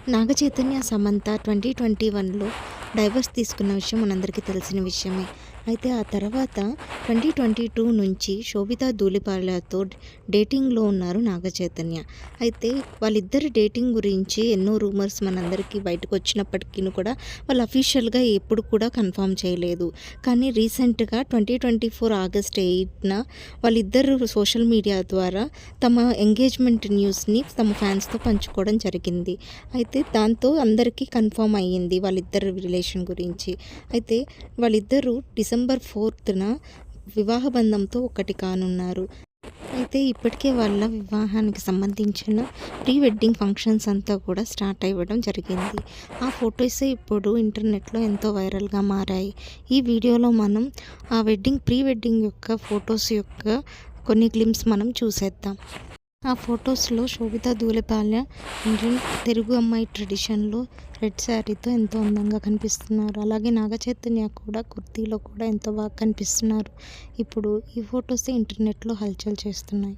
Naga Chaitanya, Samantha 2021లో divorce తీసుకున్న విషయం మనందరికీ తెలిసిన విషయమే. అయితే ఆ తర్వాత 2022 నుంచి శోభితా ధూళిపాలతో డేటింగ్‌లో ఉన్నారు నాగచైతన్య. అయితే వాళ్ళిద్దరి డేటింగ్ గురించి ఎన్నో రూమర్స్ మనందరికీ బయటకొచ్చినప్పటికీ కూడా వాళ్ళు అఫీషియల్‌గా ఎప్పుడు కూడా కన్ఫర్మ్ చేయలేదు. కానీ రీసెంట్‌గా 2024 ఆగస్ట్ 8న వాళ్ళిద్దరూ సోషల్ మీడియా ద్వారా తమ ఎంగేజ్‌మెంట్ న్యూస్‌ని తమ ఫ్యాన్స్‌తో పంచుకోవడం జరిగింది. అయితే దాంతో అందరికీ కన్ఫర్మ్ అయ్యింది వాళ్ళిద్దరి రిలేషన్ గురించి. అయితే వాళ్ళిద్దరూ డిసెంబర్ 4న వివాహ బంధంతో ఒకటి కానున్నారు. అయితే ఇప్పటికే వాళ్ళ వివాహానికి సంబంధించిన ప్రీ వెడ్డింగ్ ఫంక్షన్స్ అంతా కూడా స్టార్ట్ అవ్వడం జరిగింది. ఆ ఫొటోసే ఇప్పుడు ఇంటర్నెట్‌లో ఎంతో వైరల్‌గా మారాయి. ఈ వీడియోలో మనం ఆ ప్రీ వెడ్డింగ్ యొక్క ఫొటోస్ యొక్క కొన్ని గ్లింప్స్ మనం చూసేద్దాం. ఆ ఫొటోస్‌లో శోభితా ధూళిపాల ఇండియన్ తెలుగు అమ్మాయి ట్రెడిషన్‌లో రెడ్ శారీతో ఎంతో అందంగా కనిపిస్తున్నారు. అలాగే నాగచైతన్య కూడా కుర్తీలో కూడా ఎంతో బాగా కనిపిస్తున్నారు. ఇప్పుడు ఈ ఫొటోసే ఇంటర్నెట్‌లో హల్చల్ చేస్తున్నాయి.